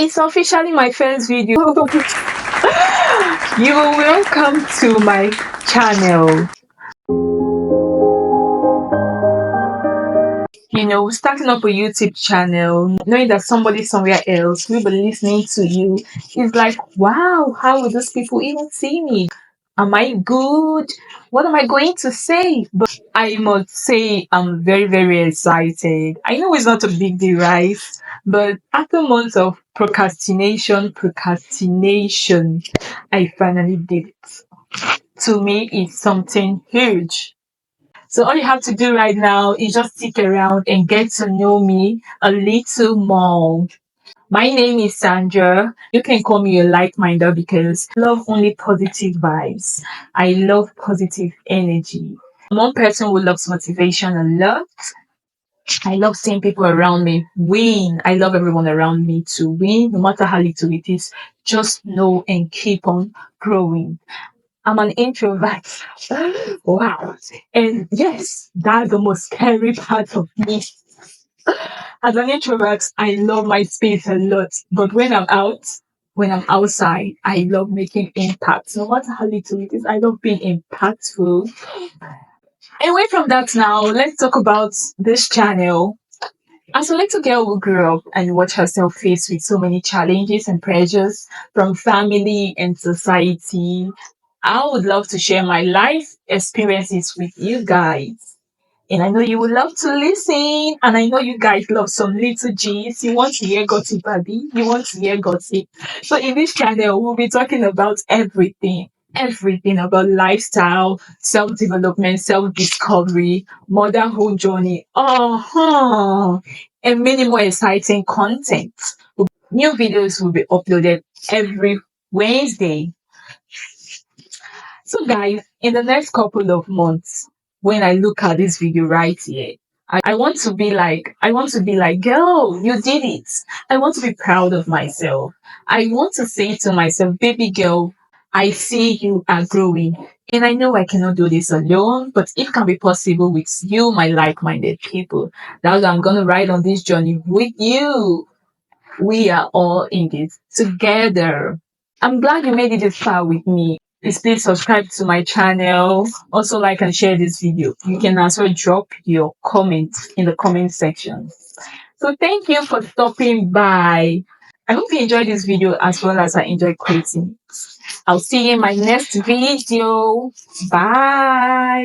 It's officially my first video. You are welcome to my channel. Starting up a YouTube channel, knowing that somebody somewhere else will be listening to you is like, wow, how will those people even see me? Am I good? What am I going to say? But I must say I'm very, very excited. I know it's not a big deal, right? But after months of procrastination, I finally did it. To me, it's something huge. So all you have to do right now is just stick around and get to know me a little more. My name is Sandra. You can call me a like-minder because I love only positive vibes. I love positive energy. I'm one person who loves motivation a lot. I love seeing people around me win. I love everyone around me to win, no matter how little it is. Just know and keep on growing. I'm an introvert. Wow. And yes, that's the most scary part of me. As an introvert, I love my space a lot. But when I'm outside, I love making impact. No matter how little it is, I love being impactful. Away from that now, let's talk about this channel. As a little girl who grew up and watched herself faced with so many challenges and pressures from family and society, I would love to share my life experiences with you guys. And I know you would love to listen. And I know you guys love some little G's. You want to hear gossip, Abby? You want to hear gossip? So in this channel, we'll be talking about everything. Everything about lifestyle, self-development, self-discovery, motherhood journey. And many more exciting content. New videos will be uploaded every Wednesday. So guys, in the next couple of months, when I look at this video right here, I want to be like, girl, you did it. I want to be proud of myself. I want to say to myself, baby girl, I see you are growing. And I know I cannot do this alone, but it can be possible with you, my like-minded people. That's why I'm going to ride on this journey with you. We are all in this together. I'm glad you made it this far with me. Please subscribe to my channel. Also like and share this video. You can also drop your comment in the comment section. So thank you for stopping by. I hope you enjoyed this video as well as I enjoyed creating. I'll see you in my next video. Bye.